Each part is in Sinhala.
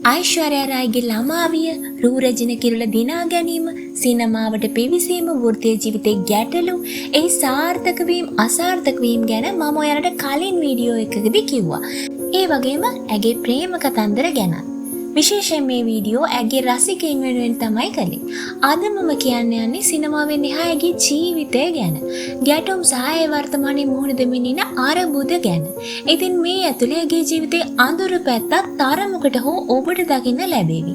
අයිශ්වර්යා රායිගේ ළමාවිය, රූරජින කිරුළ දිනා ගැනීම, සිනමාවට පිවිසීම, වෘත්තීය ජීවිතයේ ගැටලු, ඒ සාර්ථක වීම අසාර්ථක වීම ගැන මම ඔයාලට කලින් වීඩියෝ එකකදී කිව්වා. ඒ වගේම ඇගේ ප්‍රේම කතන්දර ගැන. විශේෂයෙන් මේ වීඩියෝ ඇගේ රසිකයින් වෙනුවෙන් තමයි කළේ. අද මම කියන්න යන්නේ සිනමාවෙන් එහා ඇගේ ජීවිතය ගැන. ගැටුම් සහ ඒ වර්තමානයේ මුහුණ දෙමින් ඉන්න අරබුද ගැන. ඉතින් මේ ඇතුලේ ඇගේ ජීවිතයේ අඳුරු පැත්තක් තරමකට හෝ ඔබට දකින්න ලැබේවි.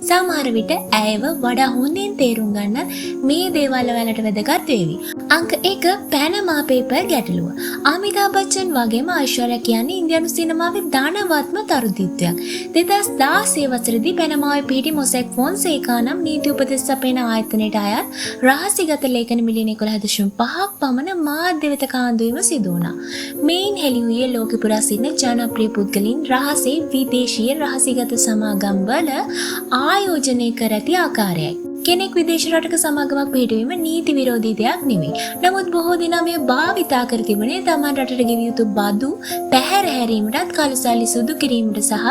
සමහර විට ඇයව වඩා හොඳින් තේරුම් ගන්න මේ දේවල් වලට වැදගත් වේවි. අංක 1 පැනමා පේපර් ගැටලුව. අමිතාබ් බච්චන් වගේම අයිශ්වර්යා කියන්නේ ඉන්දියානු සිනමාවේ ධනවත්ම තරුදිත්වයක්. 2016 වසරේදී පැනමාවේ පිහිටි මොසෙක් ෆොන්සේකා නම් නීති උපදෙස් සපයන ආයතනයට අයත් රහසිගත ලේඛන මිලියන 11.5ක් පමණ මාධ්‍ය වෙත කාන්දු වීම සිදු වුණා. මේන් හෙළි වූයේ ලෝක පුරා සිටින ජනප්‍රිය පුද්ගලයන් රහසේ විදේශීය රහසිගත සමාගම් වල ආයෝජනය කර ඇති ආකාරයයි. කෙනෙක් විදේශ රටක සමාගමක් පිහිටවීම නීති විරෝධී දෙයක් නෙවෙයි. නමුත් බොහෝ දෙනා මෙය භාවිතා කර තිබුණේ තමන් රටට ගෙවිය යුතු බදු පැහැර හැරීමටත්, කලසල්ලි සුදු කිරීමට සහ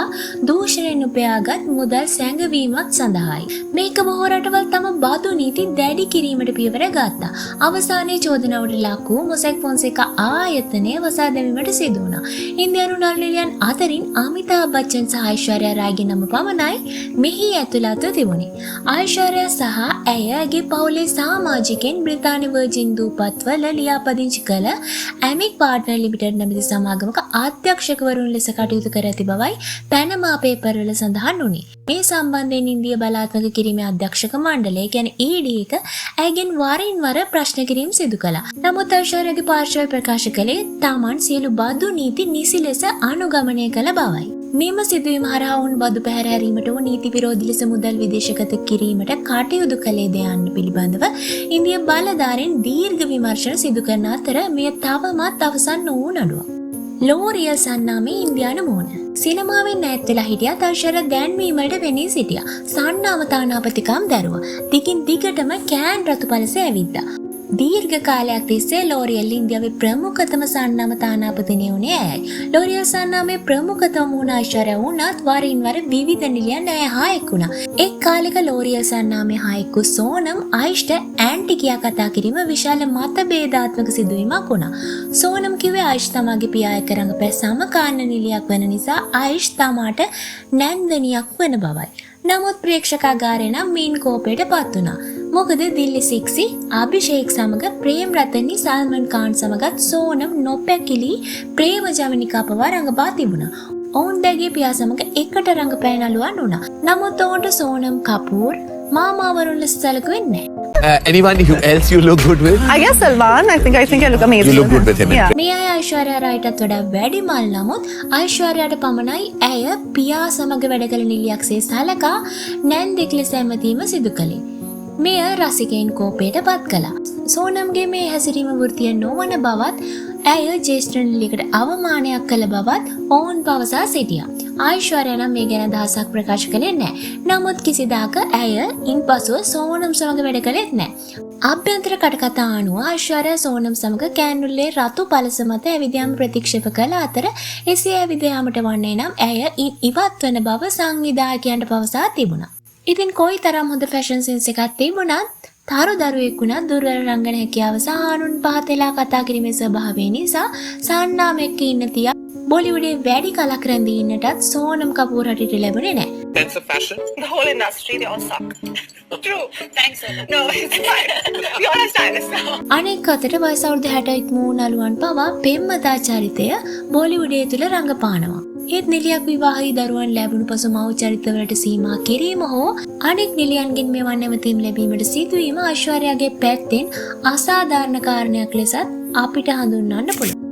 දූෂණයෙන් උපයාගත් මුදල් සැඟවීමත් සඳහායි. මේක බොහෝ රටවල් තම බදු නීති දැඩි කිරීමට පියවර ගත්තා. අවසානයේ චෝදනාවට ලක් වූ මොසෙක් ෆොන්සේකා ආයතනය වසා දැමීමට සිදු වුණා. ඉන්දියානු නළුනිලියන් අතරින් අමිතාබ් බච්චන් සහ අයිශ්වර්යා රායිගේ නම පමණයි මෙහි ඇතුළත්ව තිබුණේ. අයිශ්වර්යා සහ ඇයගේ පවුලේ සමාජිකයන් බ්‍රිතාන්‍ය වර්ජින් දූපත්වල ලියාපදිංචි කළ ඇමික් පාර්ට්නර් ලිමිටඩ් නැමැති සමාගමක අධ්‍යක්ෂකවරුන් ලෙස කටයුතු කර ඇති බවයි පැනමා පේපර්වල සඳහන් වුණේ. මේ සම්බන්ධයෙන් ඉන්දිය බලාත්මක කිරීමේ අධ්‍යක්ෂක මණ්ඩලය කියන්නේ ED එක ඇයගෙන් වරින් වර ප්‍රශ්න කිරීම සිදු කළා. නමුත් අයිශ්වර්යාගේ පාර්ශවය ප්‍රකාශ කළේ තමන් සියලු බදු නීති නිසි ලෙස අනුගමනය කළ බවයි. මෙම සිදුවීම හරහා වුන් බදු පැහැර හැරීමට වූ නීති විරෝධී ලෙස මුදල් විදේශගත කිරීමට කටයුතු කළේ ද යන්න පිළිබඳව ඉන්දිය බලධාරීන් දීර්ඝ විමර්ශන සිදු කරන අතර මෙය තවමත් අවසන් නොවූ නඩුවක්. ලෝරියල් සන්නාමේ ඉන්දියානු මුහුණ. සිනමාවෙන් ඈත් වෙලා හිටියත් අයිශ්වර්යා දැන්වීම වලට වෙණී සිටියා. සන්නාම තානාපතිකම් දැරුවා. දිගින් දිගටම කෑන් රතු පළසේ ඇවිද්දා. දීර්ඝ කාලයක් තිස්සේ ලෝරියල් ඉන්දියාවේ ප්‍රමුඛතම සන්නාම තානාපතිනිය වුණේ ඇයයි. ලෝරියල් සන්නාමේ ප්‍රමුඛතම වුණ අයිශ්වර්යා වුණත් වරින් වර විවිධ නිලියන් ඇය හා එක් වුණා. එක් කාලයක ලෝරියල් සන්නාමේ හා එක්කු සෝනම් ආයිෂ්ට ඇන්ටි කියා කතා කිරීම විශාල මතභේදාත්මක සිදුවීමක් වුණා. සෝනම් කිව්වේ ආයිෂ් තමාගේ පියා එක්ක රඟපෑ සමකාලීන නිලියක් වෙන නිසා ආයිෂ් තමාට නැන්දනියක් වෙන බවයි. නමුත් ප්‍රේක්ෂකාගාරේ නම් මීන් කෝපයට පත් වුණා. මොකද දිල්ලි 6 අභිෂේක් සමග ප්‍රේම් රතනි සල්මන් ખાන් සමගත් සෝනම් නොපැකිලි ප්‍රේම ජවනිකා පවා රඟපා තිබුණා. ඔවුන් දෙගේ පියා සමග එකට රඟපෑ නළුවන් වුණා. නමුත් ඔවුන්ට සෝනම් කපූර් මාමාවරුන් ලෙස සැලකුවේ නැහැ. Anyone who else you look good with? I guess Salman. I think I look amazing. You look good with him. Yeah. මේ අය අයිශ්වර්යා රායිටත් වඩා වැඩි මල් නමුත් අයිශ්වර්යාට පමණයි ඇය පියා සමග වැඩ කළ නිලියක්සේ සලකා නැන්දෙක් ලෙස ඇමතීම සිදු කළේ. මෙය රසිකයින් කෝපයට පත් කළා. සෝනම්ගේ මේ හැසිරීම වෘත්තීය නොවන බවත් ඇය ජ්‍යෙෂ්ඨ නිලියකට අවමානයක් කළ බවත් ඔවුන් පවසා සිටියා. අයිශ්වර්යා නම් මේ ගැන අදහසක් ප්‍රකාශ කළේ නැහැ. නමුත් කිසිදාක ඇය ඉන්පසුව සෝනම් සමග වැඩ කළෙත් නැහැ. අභ්‍යන්තර කටකතා අනුව අයිශ්වර්යා සෝනම් සමග කෑන්ඩුල්ලේ රතු පළස මත ඇවිද යාම ප්‍රතික්ෂේප කළ අතර එසේ ඇවිද යාමට වන්නේ නම් ඇය ඉවත් වන බව සංවිධායකයන්ට පවසා තිබුණා. ඉතින් කොයි තරම් හොඳ ෆැෂන් සෙන්ස් එකක් තිබුණත් තරු දරුවෙක් වුණත් දුර්වල රංගන හැකියාව සහ ආනුන් පහතලා කතා කිරීමේ ස්වභාවය නිසා සන්නාම එක්ක ඉන්න තියා බොලිවුඩේ වැඩි කලක් රැඳී ඉන්නටත් සෝනම් කපූර් හටිට ලැබුණේ නැහැ. Sense of fashion? The whole industry, they all suck. True. Thanks, sir. No, it's fine. We all have stylists now. අනෙක් අතට වයස අවුරුදු 60ක් වූ නළුවන් පවා පෙම්වතා චරිතය බොලිවුඩයේ තුල රඟපානවා. ඒත් නිලියක් විවාහී දරුවන් ලැබුණු පසු මව් චරිතවලට සීමා කිරීම හෝ අනෙක් නිලියන්ගෙන් මෙවන් නැවතීම් ලැබීමට සිදුවීම අයිශ්වර්යාගේ පැත්තෙන් අසාධාරණ කාරණයක් ලෙසත් අපිට හඳුන්වන්න පුළුවන්.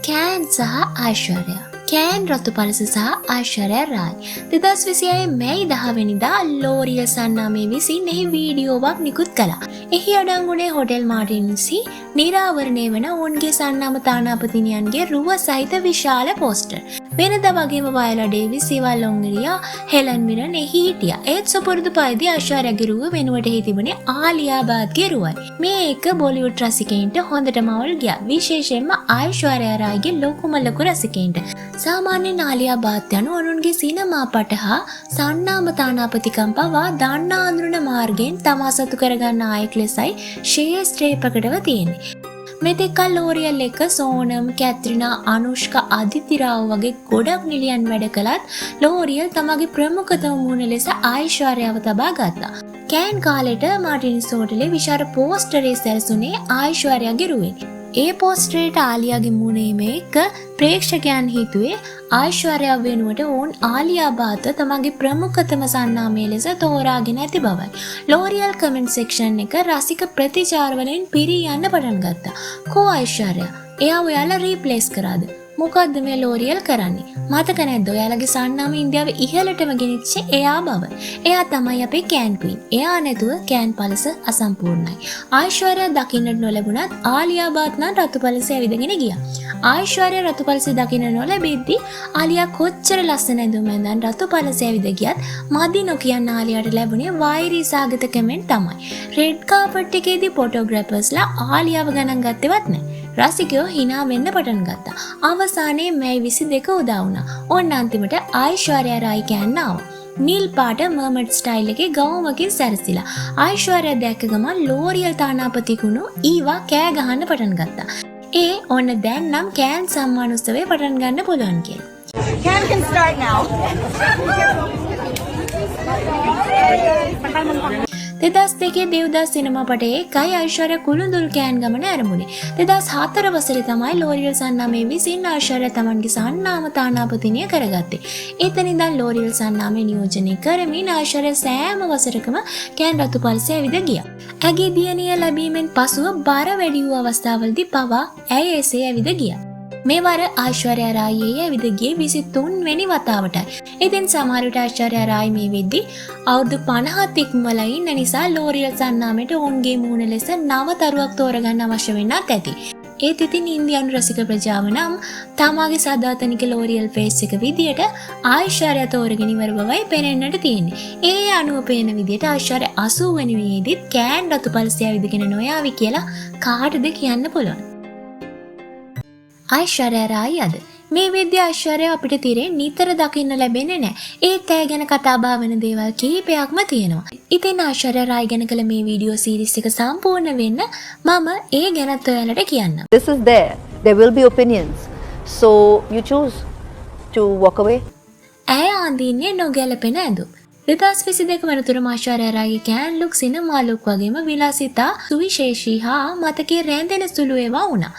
කෑන් සහ අයිශ්වර්යා. කෑන් රතු පළස සහ අයිශ්වර්යා රායි 2026 මැයි 10 වෙනිදා ලෝරියල් සන්නාමේ විසින් එහි වීඩියෝවක් නිකුත් කළා. එහි අඩංගුනේ හොටෙල් මාටින්සි නිරාවරණය වන ඔවුන්ගේ සන්නාම තානාපතිනියන්ගේ රුව සහිත විශාල පෝස්ටර්. වෙනදා වගේම වයලා ඩේවිස්, සිවල් ලොංගරියා, හෙලන් මිරන් එහි හිටියා. ඒත් සුපුරුදු පරිදි අයිශ්වර්යාගේ රුව වෙනුවට එහි තිබුණේ ආලියා බාත්ගේ රුවයි. මේ එක බොලිවුඩ් රසිකයින්ට හොඳටම අවුල් ගියා. විශේෂයෙන්ම අයිශ්වර්යා රායිගේ ලොකුම ලොකු රසිකයින්ට. සාමාන්‍යයෙන් ආලියා බාත් යනු අනුන්ගේ සිනමා පට හා සන්නාම තානාපතිකම් පවා දන්නා අඳුරන මාර්ගයෙන් තමා සතු කරගන්න ආයෙක් ලෙසයි ශේෂ්ත්‍රේ ප්‍රකටව තියෙන්නේ. මෙතෙක්කල් ලෝරියල් එක සෝනම්, කැත්රිනා, අනුෂ්කා, අදිති රාව් වගේ ගොඩක් නිලියන් වැඩ කළත් ලෝරියල් තමගේ ප්‍රමුඛතම මුහුණ ලෙස ආයිශ්වර්යාව තබා ගත්තා. කෑන් කාලෙට මාටින් සෝටලේ විශාල පෝස්ටරේ සැරසුනේ ආයිශ්වර්යාගේ රුවෙන්. ඒ පෝස්ටරේට ආලියාගේ මුහුණේ එක ප්‍රේක්ෂකයන් හිතුවේ ආයිශ්වර්යාව වෙනුවට ඕන් ආලියා බාත් තමගේ ප්‍රමුඛතම සන්නාමය ලෙස තෝරාගෙන ඇති බවයි. ලෝරියල් කමෙන්ට් සෙක්ෂන් එක රසික ප්‍රතිචාර වලින් පිරී යන්න පටන් ගත්තා. කෝ ආයිශ්වර්යා, එයා ඔයාලා රීප්ලේස් කරාද? මොකද්ද මේ ලෝරියල් කරන්නේ? මතක නැද්ද ඔයාලගේ සන්නාම ඉන්දියාවේ ඉහළටම ගෙනිච්ච එයා බව? එයා තමයි අපේ කෑන් ක්වීන්. එයා නැතුව කෑන් පලස අසම්පූර්ණයි. ආයිශ්වර්යා දකින්නට නොලැබුණත් ආලියා බාත් නම් රතු පලසේ ඇවිදගෙන ගියා. ආයිශ්වර්යා රතු පලසේ දකින්න නොලැබෙද්දි ආලියා කොච්චර ලස්සන ඇඳුම් ඇඳන් රතු පලසේ ඇවිද ගියත් මදි නොකියන ආලියාට ලැබුණේ වෛරී සාගත කමෙන්ට් තමයි. රෙඩ් කාපට් එකේදී ෆොටෝග්‍රැෆර්ස්ලා ආලියාව ගණන් ගත්තේවත් නැහැ. රසිකයෝ hina වෙන්න පටන් ගත්තා. අවසානයේ මැයි 22 උදා වුණා. ඕන්න අන්තිමට ආයිශ්වර්යා රායි කෑන්න ආවා. නිල් පාට මර්මඩ් ස්ටයිල් එකේ ගවුමකින් සැරසිලා. ආයිශ්වර්යා දැක්ක ගමන් ලෝරියල් තානාපතිකුණු ඊවා කෑ ගහන්න පටන් ගත්තා. ඒ ඔන්න දැන් නම් කෑන් සම්මාන උත්සවය පටන් ගන්න පුළුවන් කියලා. Cam can start now. 2002 දෙව්දාස් සිනමා පටයේ එකයි ආයිශ්වර්යා කුළුඳුල් කෑන් ගමන ආරම්භුනේ. 2004 වසරේ තමයි ලෝරියල් සන්නාමයේ විසින් ආයිශ්වර්යා තමන්ගේ සන්නාම තානාපතිනිය කරගත්තේ. එතන ඉඳන් ලෝරියල් සන්නාමය නියෝජනය කරමින් ආයිශ්වර්යා සෑම වසරකම කෑන් රතු පල්සේ ඇවිද ගියා. ඇගේ දියණිය ලැබීමෙන් පසුව බර වැඩි වූ අවස්ථාවලදී පවා ඇය එසේ ඇවිද ගියා. මේ වර ආයිශ්වර්යා රායි ඇවිද ගියේ 23 වෙනි වතාවටයි. ඉතින් සමහර විට ආයිශ්වර්යා රායි මේ වෙද්දී අවුරුදු 50ත් ඉක්මවලා ඉන්න නිසා ලෝරියල් සන්නාමයට ඔවුන්ගේ මූණ ලෙස නව තරුවක් තෝරගන්න අවශ්‍ය වෙන්නත් ඇති. ඒත් ඉතින් ඉන්දියානු රසික ප්‍රජාව නම් තමාගේ සදාතනික ලෝරියල් ෆේස් එක විදියට ආයිශ්වර්යා තෝරගෙන ඉවර බවයි පෙනෙන්නට තියෙන්නේ. ඒ අනුව පේන විදියට ආයිශ්වර්යා 80 වෙනි වියේදීත් කෑන් රතු පල්සිය ඇවිදගෙන නොයාවි කියලා කාටද කියන්න පුළුවන්. ආයිශ්වර්යා රායි අද මේ වෙද්දී ආයිශ්වර්යා අපිට තිරෙන් නිතර දකින්න ලැබෙන්නේ නැහැ. ඒත් ඇය ගැන කතා බහ වෙන දේවල් කීපයක්ම තියෙනවා. ඉතින් ආයිශ්වර්යා රායි ගැන කළ මේ වීඩියෝ සීරීස් එක සම්පූර්ණ වෙන්න මම ඒ ගැනත් ඔයාලට කියන්නම්. This is there. There will be opinions. So you choose to walk away. ඇය අඳින්නේ නොගැලපෙන ඇඳුම්. 2022 වනතුරු ආයිශ්වර්යා රායිගේ කෑන් ලුක් සිනමා ලුක් වගේම විලාසිතා සුවිශේෂී හා මතකයේ රැඳෙන සුළු ඒවා වුණා.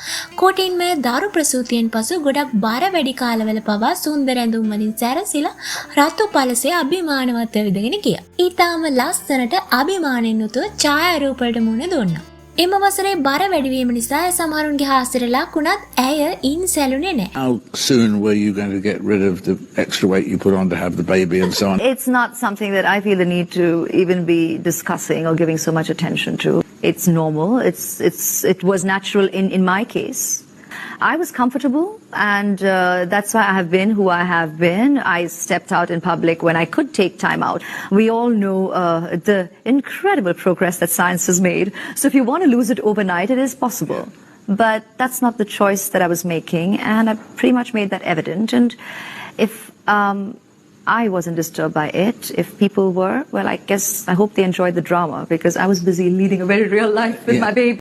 කොටින්ම දරු ප්‍රසූතියෙන් පසු ගොඩක් බර වැඩි කාලවල පවා සුන්දර ඇඳුම් වලින් සැරසිලා රතු පලසේ අභිමානවත් වෙවිදගෙන ගියා. ඊටාම ලස්සනට අභිමානෙන් යුතුව ඡායාරූප වලට මුණ දුන්නා. එම වසරේ බර වැඩිවීම නිසා සමහරුන්ගේ හාස්‍යයට ලක් වුණත් ඇය ඉන් සැලුනේ නැහැ. How soon were you going to get rid of the extra weight you put on to have the baby and so on? It's not something that I feel the need to even be discussing or giving so much attention to. It's normal. It was natural in my case. I was comfortable, and that's why I have been who I have been. I stepped out in public when I could take time out. We all know the incredible progress that science has made. So if you want to lose it overnight, it is possible. But that's not the choice that I was making, and I pretty much made that evident. And if I wasn't disturbed by it, if people were, well, I hope they enjoyed the drama, because I was busy leading a very real life with my baby.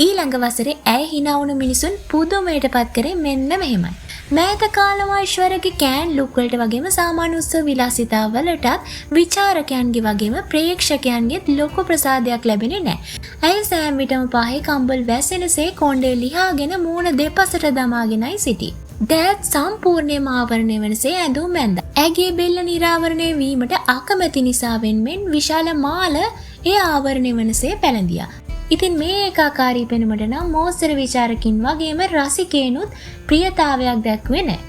ඊළඟ වසරේ ඇය hina වුණු මිනිසුන් පුදුමයටපත් කරේ මෙන්න මෙහෙමයි. මෑත කාලම ආයිශ්වර්යාගේ කෑන් ලුක් වලට වගේම සාමාන්‍ය උත්සව විලාසිතා වලටත් විචාරකයන්ගේ වගේම ප්‍රේක්ෂකයන්ගෙත් ලොකු ප්‍රසාදයක් ලැබෙන්නේ නැහැ. ඇය සෑම විටම පහේ කම්බල් වැසෙනසේ කොණ්ඩේ ලිහාගෙන මූණ දෙපසට දමාගෙනයි සිටියේ. දෑත් සම්පූර්ණයෙන්ම ආවරණය වෙනසේ ඇඳුම් ඇඳා. ඇගේ බෙල්ල නිරාවරණය වීමට අකමැති නිසාවෙන් මෙන් විශාල මාල ඒ ආවරණය වෙනසේ පැළඳියා. ඉතින් මේ ඒකාකාරී පෙනුමට නම් මෝස්තර විචාරකින් වගේම රසිකයනුත් ප්‍රියතාවයක් දැක්වේ නැහැ.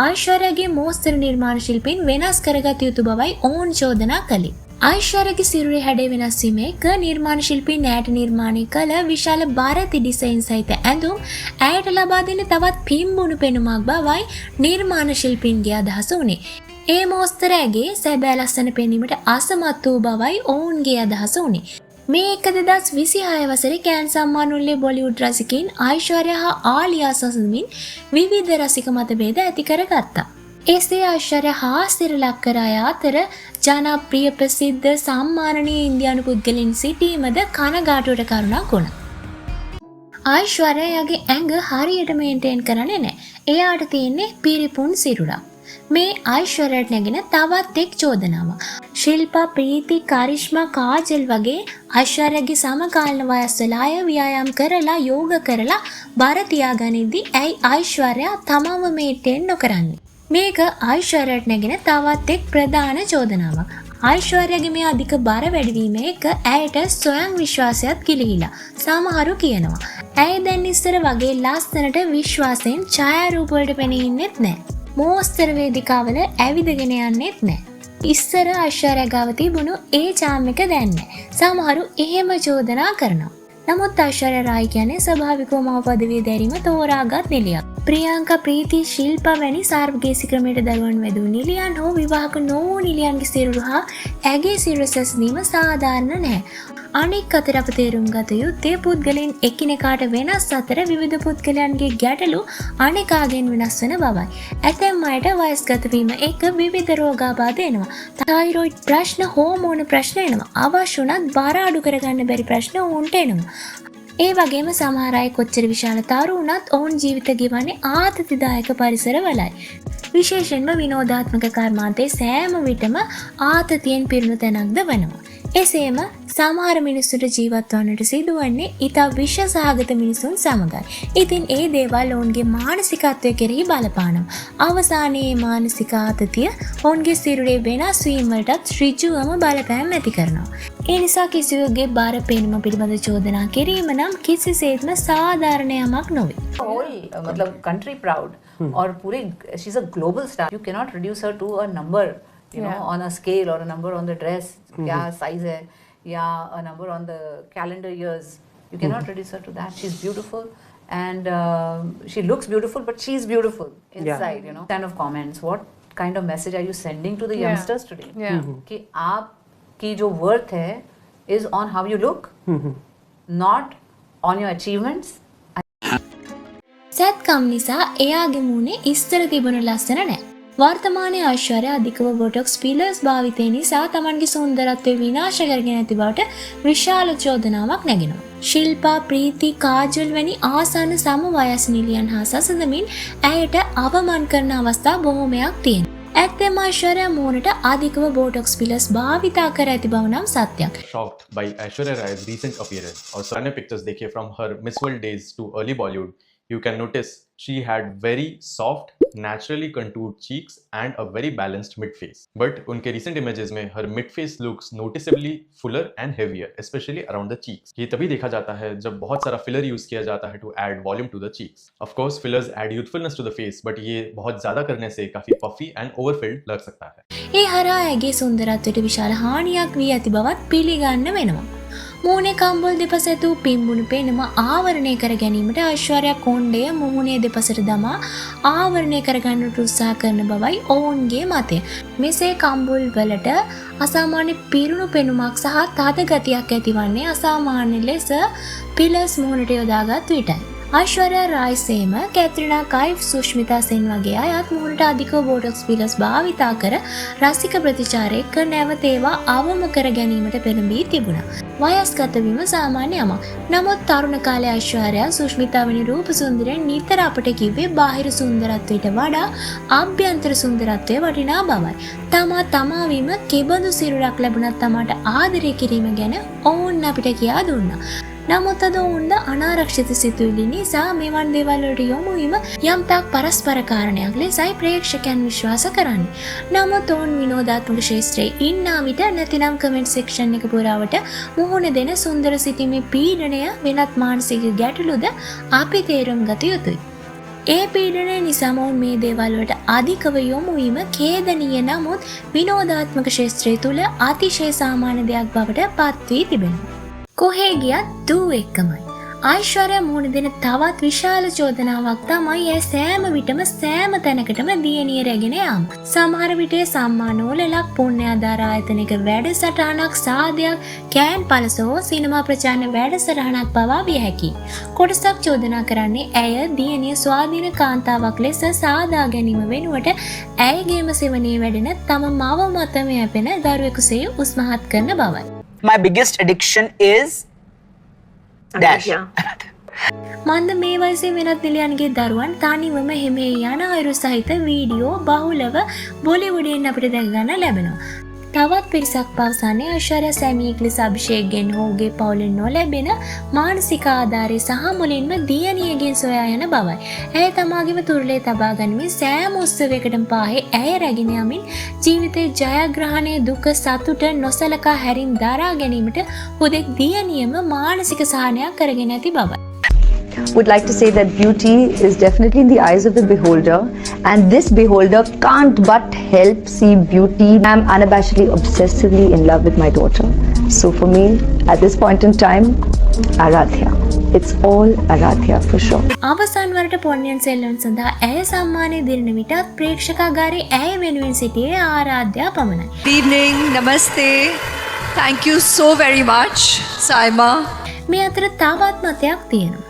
ආයිශ්වර්යාගේ මෝස්තර නිර්මාණ ශිල්පීන් වෙනස් කරගත යුතු බවයි ඔවුන් චෝදනා කළේ. ආයිශ්වර්යාගේ සිරුරේ හැඩය වෙනස් වීම එක නිර්මාණ ශිල්පීන් ඇයට නිර්මාණය කළ විශාල ಭಾರತಿ ඩිසයින් සහිත ඇඳුම් ඇයට ලබා දෙන තවත් පිම්බුණු පෙනුමක් බවයි නිර්මාණ ශිල්පීන්ගේ අදහස වුණේ. ඒ මෝස්තර ඇගේ සැබෑ ලස්සන පෙනීමට අසමත් වූ බවයි ඔවුන්ගේ අදහස වුණේ. මේ 2026 වසරේ කෑන් සම්මාන බොලිවුඩ් රසිකින් අයිශ්වර්යා හා ආලියා සසඳමින් විවිධ රසික මතභේද ඇති කරගත්තා. එසේ අයිශ්වර්යා හාස්‍යර ලක් කර අය අතර ජනප්‍රිය ප්‍රසිද්ධ සම්මානනීය ඉන්දියානු පුද්ගලයන් සිටීමද කනගාටුවට කරුණක් වුණා. අයිශ්වර්යාගේ ඇඟ හරියට මේන්ටේන් කරන්නේ නැහැ. එයාට තියෙන්නේ පිරිපුන් සිරුරක්. මේ අයිශ්වර්යාට නැගෙන තවත් එක් චෝදනාවක්. ශිල්පා, ප්‍රීති, කරිෂ්මා, කාජල් වගේ අයිශ්වර්යාගේ සමකාලීන වයස්වල අය ව්‍යායාම් කරලා යෝග කරලා බර තියාගනිද්දී ඇයි අයිශ්වර්යා තමම මේන්ටේන් නොකරන්නේ? මේක අයිශ්වර්යාට නැගෙන තවත් එක් ප්‍රධාන චෝදනාවක්. අයිශ්වර්යාගේ මේ අධික බර වැඩිවීම එක ඇයට ස්වයං විශ්වාසයත් ගිලිහිලා. සමහරු කියනවා ඇය දැන් ඉස්සර වගේ ලස්සනට විශ්වාසයෙන් ඡායාරූප වලට පෙනී ඉන්නෙත් නැහැ. මෝස්තර වේදිකාවල ඇවිදගෙන යන්නෙත් නැහැ. ඉස්සර අයිශ්වර්යා ගාව තිබුණු ඒ චාම් එක දැන් නැහැ. සමහරු එහෙම චෝදනා කරනවා. නමුත් අයිශ්වර්යා රායි කියන්නේ ස්වභාවිකවම පදවිය දැරීම තෝරාගත් නිලියක්. ප්‍රියංකා, ප්‍රීති, ශිල්පා වැනි සාර්වගේශී ක්‍රමයට දරුවන් වැදූ නිලියන් හෝ විවාහක නොවූ නිලියන්ගේ සිරුරු හා ඇගේ සිරුර සැසඳීම සාධාරණ නැහැ. අනෙක් අතට අප තේරුම් ගත යුත්තේ පුද්ගලයන් එකිනෙකාට වෙනස් අතර විවිධ පුද්ගලයන්ගේ ගැටලු අනෙකාගෙන් වෙනස් වන බවයි. ඇතැම් අයට වයස්ගත වීම එක්ක විවිධ රෝගාබාධ එනවා. තයිරොයිඩ් ප්‍රශ්න, හෝමෝන ප්‍රශ්න එනවා. අවශ්‍ය වුණත් බර අඩු කරගන්න බැරි ප්‍රශ්න උන්ට එනවා. ඒ වගේම සමහර අය කොච්චර විශාල තරු වුණත් ඔවුන් ජීවිත ගෙවන්නේ ආතතිදායක පරිසරවලයි. විශේෂයෙන්ම විනෝදාත්මක කර්මාන්තයේ සෑම විටම ආතතියෙන් පිරුණු තැනක්ද වෙනවා. එසේම සමහර මිනිස්සුන්ට ජීවත් වන්නට සිදුවන්නේ ඉතා විෂසහගත මිනිසුන් සමගයි. ඉතින් ඒ දේවල් ඔවුන්ගේ මානසිකත්වය කෙරෙහි බලපානවා. අවසානයේ මානසික ආතතිය ඔවුන්ගේ සිරුරේ වෙනස් වීම වලටත් ඍජුවම බලපෑම් ඇති කරනවා. ඒ නිසා කිසිවෙකුගේ බාර පෙනුම පිළිබඳ චෝදනා කිරීම නම් කිසිසේත්ම සාධාරණ යමක් නොවේ. whole मतलब country proud और पूरे she's a global star. You cannot reduce her to a number, you know, on a scale or a number on the dress, क्या size है, या a number on the calendar years. You cannot reduce her to that. She's beautiful and she looks beautiful, but she's beautiful inside. You know, kind of comments. What kind of message are you sending to the youngsters today? कि आप की जो worth है is on how you look, not on your achievements. සැත්කම් නිසා එයාගේ මූණේ ඉස්තර තිබුණු ලස්සන නැහැ. වර්තමානයේ අයිශ්වර්යා අධිකව බොටොක්ස් ෆිලර්ස් භාවිතය නිසා තමන්ගේ සුන්දරත්වය විනාශ කරගෙන ඇති බවට විශාල චෝදනාවක් නැගෙනවා. ශිල්පා, ප්‍රීති, කාජල් වැනි ආසන්න සම වයස් නිලියන් හා සසඳමින් ඇයට අවමන් කරන අවස්ථා බොහෝමයක් තියෙනවා. ඇත්තෙම අයිශ්වර්යා මූණට අධිකව බොටොක්ස් ෆිලර්ස් භාවිතා කර ඇති බව නම් සත්‍යයක්. Shocked by Aishwarya Rai's recent appearance. और सारे pictures देखिए from her Miss World days to early Bollywood, you can notice she had very soft, naturally contoured cheeks and a very balanced mid-face. But उनके recent images में her mid-face looks noticeably fuller and heavier, especially around the cheeks. ये तभी देखा जाता है जब बहुत सारा filler use किया जाता है to add volume to the cheeks. Of course, fillers add youthfulness to the face, but ये बहुत ज़्यादा करने से काफ़ी puffy and overfilled लग सकता है. ඒ හරහා ඇගේ සුන්දරත්වයට විශාල හානියක් වී ඇති බවත් පිළිගන්න වෙනවා. මූණේ කම්බල් දෙපස ඇතු පිම්බුණු පෙනුම ආවරණය කර ගැනීමට අයිශ්වර්යා කොණ්ඩය මුහුණේ දෙපසට දමා ආවරණය කරගන්නට උත්සාහ කරන බවයි ඔවුන්ගේ මතය. මෙසේ කම්බුල් වලට අසාමාන්‍ය පිරුණු පෙනුමක් සහ තද ගතියක් ඇතිවන්නේ අසාමාන්‍ය ලෙස පිලර්ස් මුහුණට යොදාගත් විටයි. අයිශ්වර්යා රායි සේම, කැත්‍රිනා කයිෆ්, සුෂ්මිතා සෙන් වගේ අයත් මුහුණට අධිකව බොටොක්ස් ෆිලර්ස් භාවිතා කර රසික ප්‍රතිචාරයක නැවත ඒවා අවම කර ගැනීමට පෙළඹී තිබුණා. වයස්ගත වීම සාමාන්‍ය යමක්. නමුත් තරුණ කාලයේ අයිශ්වර්යා සුෂ්මිතා වැනි රූප සුන්දරයන් නිතර අපට කිව්වේ බාහිර සුන්දරත්වයට වඩා ආභ්‍යන්තර සුන්දරත්වය වටිනා බවයි. තමා වීම කෙබඳු සිරුරක් ලැබුණත් තමාට ආදරය කිරීම ගැන ඔවුන් අපිට කියා දුන්නා. නමුත් අද ඔවුන්ද අනාරක්ෂිත සිතුවිලි නිසා මෙවන් දේවල් වලට යොමු වීම යම් තාක් පරස්පර කාරණයක් ලෙසයි ප්‍රේක්ෂකයන් විශ්වාස කරන්නේ. නමුත් ඔවුන් විනෝදාත්මක ශාස්ත්‍රයේ ඉන්නා විට නැතිනම් කමෙන්ට් සෙක්ෂන් එක පුරාවට මුහුණ දෙන සුන්දර සිතීමේ පීඩනය වෙනත් මානසික ගැටලුද අපි තේරුම් ගත යුතුයි. ඒ පීඩනය නිසාම ඔවුන් මේ දේවල් වලට අධිකව යොමු වීම ඛේදනීය නමුත් විනෝදාත්මක ශාස්ත්‍රය තුල අතිශය සාමාන්‍ය දෙයක් බවට පත් වී තිබෙනවා. කොහේ ගියත් දූ එක්කමයි. ආයිශ්වර්යා මුහුණ දෙන තවත් විශාල චෝදනාවක් තමයි ඒ සෑම විටම සෑම තැනකටම දියණිය රැගෙන යාම. සමහර විට සම්මානෝලලක් පුණ්‍යාධාර ආයතනයක වැඩසටහනක් සාදයක් කෑන් පළසෝ සිනමා ප්‍රචාරණ වැඩසටහනක් පවා විය හැකියි. කොටසක් චෝදනා කරන්නේ ඇය දියණිය ස්වාධීන කාන්තාවක් ලෙස සාදා ගැනීම වෙනුවට ඇයගේම සෙවණේ වැඩෙන තම මව මතම යැපෙන දරුවෙකුසේ උස්මහත් කරන බවයි. My biggest addiction is dash. මන්ද මේ වයසේ වෙනත් නිලියන්ගේ දරුවන් තනිවම හිමේ යන අයුරු සහිත වීඩියෝ බහුලව බොලිවුඩයෙන් අපිට දැක ගන්න ලැබෙනවා. තවත් පිරිසක් පවසන්නේ අයිශ්වර්යා සැමියෙක් ලෙස අභිෂේක්ගෙන් හෝගේ පවුලෙන් නොලැබෙන මානසික ආධාරය සහ මුලින්ම දියණියගෙන් සොයා යන බවයි. ඇය තමාගේම තුරුලේ තබා ගනිමින් සෑම උත්සවයකටම පාහේ ඇය රැගෙන යමින් ජීවිතේ ජයග්‍රහණය දුක සතුට නොසලකා හැරින් දරා ගැනීමට හුදෙක් දියණියම මානසික සහනයක් කරගෙන ඇති බවයි. Would like to say that beauty is definitely in the eyes of the beholder, and this beholder can't but help see beauty. I'm unabashedly obsessively in love with my daughter. So for me, at this point in time, Aradhya. It's all Aradhya for sure. අවසන් වරට පොන්නියන් සෙල්ලම් සඳහා ඇය සම්මානය දිරන විටත් ප්‍රේක්ෂකාගාරයේ ඇය වෙනුවෙන් සිටියේ ආරාධ්‍යා පමණයි. Good evening, namaste. Thank you so very much, Saima. මේ අතර තවත් මතයක් තියෙනවා.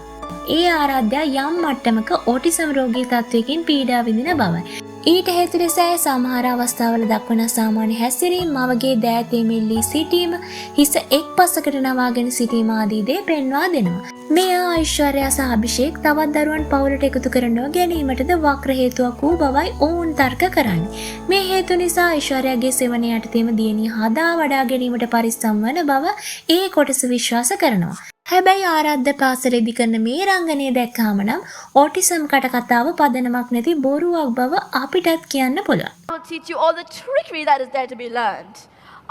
ඒ ආරාධ්‍යා යම් මට්ටමක ඔටිසම් රෝගී තත්වයකින් පීඩා විඳින බවයි. ඊට හේතු ලෙස ඇය සමහර අවස්ථාවල දක්වන සාමාන්‍ය හැසිරීම, මවගේ දෑතේ මෙල්ලී සිටීම, හිස එක් පසකට නවාගෙන සිටීම ආදී දේ පෙන්වා දෙනවා. මේ ආයිශ්වර්යා සහ අභිෂේක් තවත් දරුවන් පවුලට එකතු කර නොගැනීමටද වක්‍ර හේතුවක් වූ බවයි ඔවුන් තර්ක කරන්නේ. මේ හේතු නිසා ආයිශ්වර්යාගේ සෙවණ යටතේම දියණිය හදා වඩා ගැනීමට පරිස්සම් වන බව ඒ කොටස විශ්වාස කරනවා. හැබැයි ආරාධ්‍ය පාසලේදී කරන මේ රංගනය දැක්කාම නම් ඔටිසම් කටකතාව පදනමක් නැති බොරුවක් බව අපිටත් කියන්න පුළුවන්. I will teach you all the trickery that is there to be learned.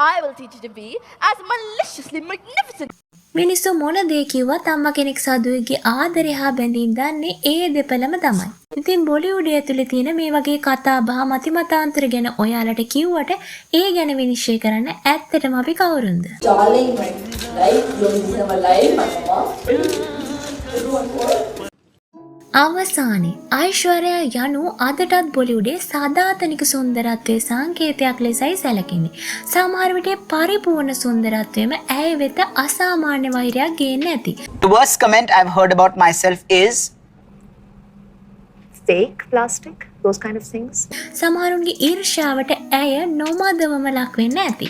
I will teach you to be as maliciously magnificent. මිනිස්සු මොන දේ කිව්වත් අම්මා කෙනෙක් සදුවේගේ ආදරය හා බැඳීම් දන්නේ ඒ දෙපළම තමයි. ඉතින් බොලිවුඩ් ඇතුලේ තියෙන මේ වගේ කතා බහ මතිමතාන්තර ගැන ඔයාලට කිව්වට ඒ ගැන විනිශ්චය කරන්න ඇත්තටම අපි කවුරුන්ද? අවසානයේ ආයිශ්වර්යා යනු අදටත් බොලිවුඩේ සදාතනික සුන්දරත්වයේ සංකේතයක් ලෙසයි සැලකෙන්නේ. සමහර විට පරිපූර්ණ සුන්දරත්වයම ඇය වෙත අසාමාන්‍ය වෛරයක් ගේන්න ඇති. The worst comment I've heard about myself is Fake plastic, those kind of things. සමහරුන්ගේ ඊර්ෂ්‍යාවට ඇය නොමදවම ලක් වෙන්න ඇති.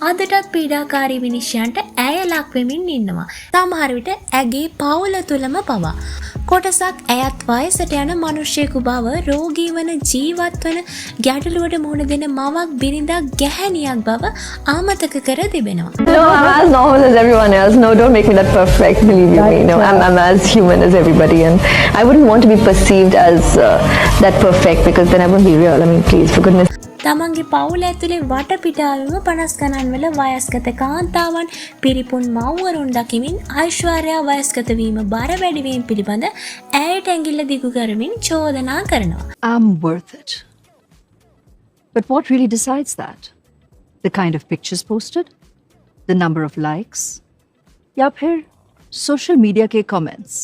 අදටත් පීඩාකාරී විනිශ්චයන්ට ඇය ලක් වෙමින් ඉන්නවා. සමහර විට ඇගේ පවුල තුලම පවා. කොටසක් ඇයත් වයසට යන මිනිසෙකු බව, රෝගී වන ජීවත් වන ගැටලුවට මුහුණ දෙන මවක් බිරිඳක් ගැහැණියක් බව අමතක කර තිබෙනවා. No, I'm as normal as everyone else. No, don't make me that perfect, believe you me. No, I'm as human as everybody, and I wouldn't want to be perceived as that perfect, because then I won't be real. I mean, please, for goodness. තමන්ගේ පවුල ඇතුලේ වටපිටාවෙම 50 ගණන් වල වයස්ගත කාන්තාවන් පිරිපුන් මව්වරුන් දකිමින් ආයිශ්වර්යා වයස්ගත වීම බර වැඩි වීම පිළිබඳ ඇයට ඇඟිල්ල දිගු කරමින් චෝදනා කරනවා. I'm worth it. But what really decides that? The kind of pictures posted? The number of likes? या फिर social media के comments?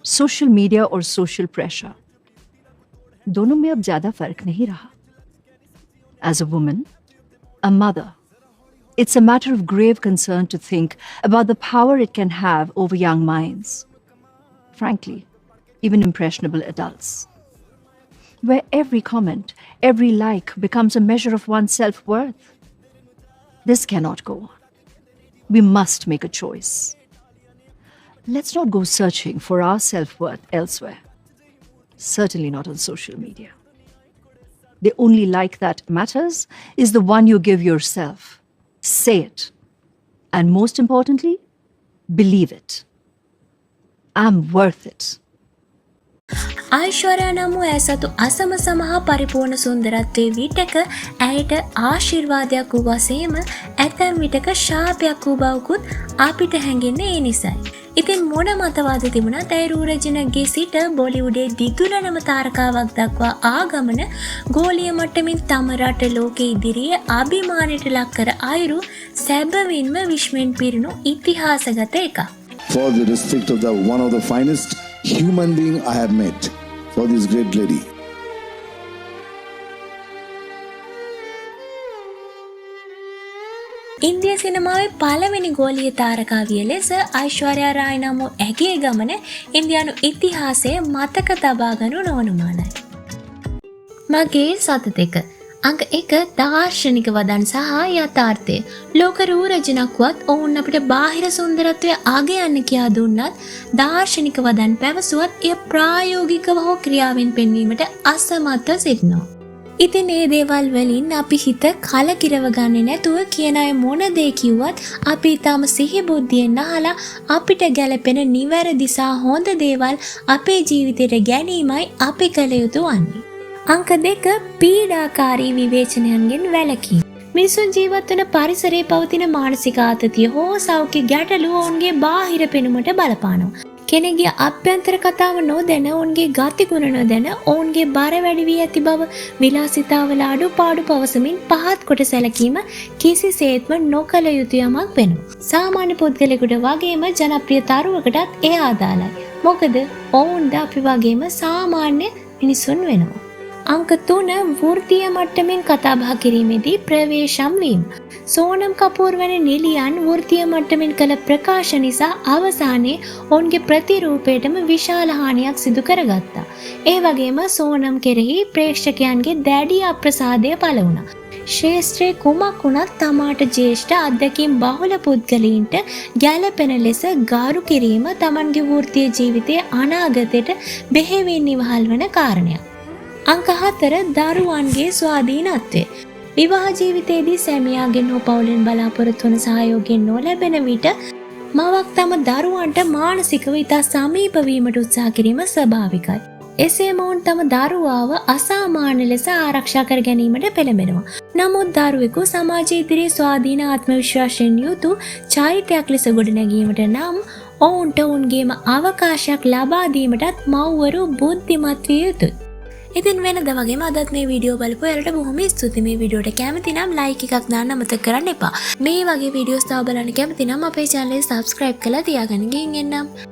Social media और social pressure? दोनों में अब ज़्यादा फर्क नहीं रहा. As a woman, a mother, it's a matter of grave concern to think about the power it can have over young minds. Frankly, even impressionable adults. Where every comment, every like becomes a measure of one's self-worth. This cannot go on. We must make a choice. Let's not go searching for our self-worth elsewhere. Certainly not on social media. The only like that matters is the one you give yourself. Say it. And most importantly, believe it. I'm worth it. ආයිශ්වර්යා නම් ඇය සතු අසම සමහා පරිපූර්ණ සුන්දරත්වයේ විටක ඇයට ආශිර්වාදයක් වූ වශයෙන්ම ඇතැම් විටක ශාපයක් වූ බවකුත් අපිට හැඟෙන්නේ ඒ නිසයි. ඉතින් මොන මතවාද තිබුණත් ඇය රූරජනගේ සිට බොලිවුඩේ දිදුලනම තාරකාවක් දක්වා ආගමන ගෝලීය මට්ටමින් තම රට ලෝකෙ ඉදිරියේ අභිමානයට ලක් කර අයුරු සැබවින්ම විශ්මෙන් පිරුණු ඉතිහාසගත එකක්. for the respect of the one of the finest human being I have met, for this great lady. ඉන්දිය සිනමාවේ පළවෙනි ගෝලීය තාරකාවිය ලෙස ඓශ්වර්යා රායි නම් වූ ඇගේ ගමන ඉන්දියානු ඉතිහාසයේ මතක තබා ගනු නොඅනුමානයි. මගේ සත දෙක. අංක 1 දාර්ශනික වදන් සහ යථාර්ථය. ලෝක රූ රචනක්වත් ඔවුන් අපිට බාහිර සුන්දරත්වය ආගයන්න කියා දුන්නත් දාර්ශනික වදන් පැවසුවත් එය ප්‍රායෝගිකව හෝ ක්‍රියාවෙන් පෙන්වීමට අසමත්ව සිටිනවා. ඉතින් මේ දේවල් වලින් අපි හිත කලකිරව ගන්නේ නැතුව කියන අය මොන දේ කිව්වත් අපි ඊටම සිහි බුද්ධියෙන් අහලා අපිට ගැළපෙන නිවැරදි සහ හොඳ දේවල් අපේ ජීවිතයට ගැනීමයි අපි කළ යුතු වන්නේ. අංක 2 පීඩාකාරී විවේචනයන්ගෙන් වැළකීම. මිනිසුන් ජීවත් වන පරිසරයේ පවතින මානසික ආතතිය හෝ සෞඛ්‍ය ගැටලු ඔවුන්ගේ බාහිර පෙනුමට බලපානවා. කෙනෙකුගේ අභ්‍යන්තර කතාව නොදැන ඔවුන්ගේ ගතිගුණ නොදැන ඔවුන්ගේ බර වැඩි වී ඇති බව විලාසිතාවල අඩුපාඩු පවසමින් පහත් කොට සැලකීම කිසිසේත්ම නොකළ යුතු යමක් වෙනවා. සාමාන්‍ය පුද්ගලයෙකුට වගේම ජනප්‍රිය තරුවකටත් එය අදාළයි. මොකද ඔවුන්ද අපි වගේම සාමාන්‍ය මිනිසුන් වෙනවා. අංක 3 වෘත්තීය මට්ටමින් කතා බහ කිරීමේදී ප්‍රවේශම් වීම. සෝනම් කපූර් වැනි නිලියන් වෘත්තීය මට්ටමින් කළ ප්‍රකාශ නිසා අවසානයේ ඔවුන්ගේ ප්‍රතිරූපයටම විශාල හානියක් සිදු කරගත්තා. ඒ වගේම සෝනම් කෙරෙහි ප්‍රේක්ෂකයන්ගේ දැඩි අප්‍රසාදය පළ වුණා. ශේෂ්ත්‍රයේ කුමක් වුණත් තමාට ජ්‍යෙෂ්ඨ අත්දැකීම් බහුල පුද්ගලයින්ට ගැළපෙන ලෙස ගාරු කිරීම තමන්ගේ වෘත්තීය ජීවිතයේ අනාගතයට බෙහෙවින් ඉවහල් වන කාරණයක්. අංක 4 දරුවන්ගේ ස්වාධීනත්වය. විවාහ ජීවිතයේදී සැමියාගෙන් හෝ පවුලෙන් බලාපොරොත්තු වන සහයෝගයෙන් නොලැබෙන විට මවක් තම දරුවන්ට මානසිකව ඉතා සමීප වීමට උත්සාහ කිරීම ස්වභාවිකයි. එසේම ඔවුන් තම දරුවාව අසාමාන්‍ය ලෙස ආරක්ෂා කර ගැනීමට පෙළඹෙනවා. නමුත් දරුවෙකු සමාජයේ ඉදිරියේ ස්වාධීන ආත්ම විශ්වාසයෙන් යුතු චරිතයක් ලෙස ගොඩනැගීමට නම් ඔවුන්ට ඔවුන්ගේම අවකාශයක් ලබා දීමටත් මව්වරු බුද්ධිමත් විය යුතුයි. ඉතින් වෙනද වගේම අදත් මේ වීඩියෝ බලපු ඔයාලට බොහොම ස්තුතියි. මේ වීඩියෝට කැමති නම් ලයික් එකක් දාන්න අමතක කරන්න එපා. මේ වගේ වීඩියෝස් තව බලන්න කැමති නම් අපේ channel එක subscribe කරලා තියාගන්න ගිහින් එන්නම්.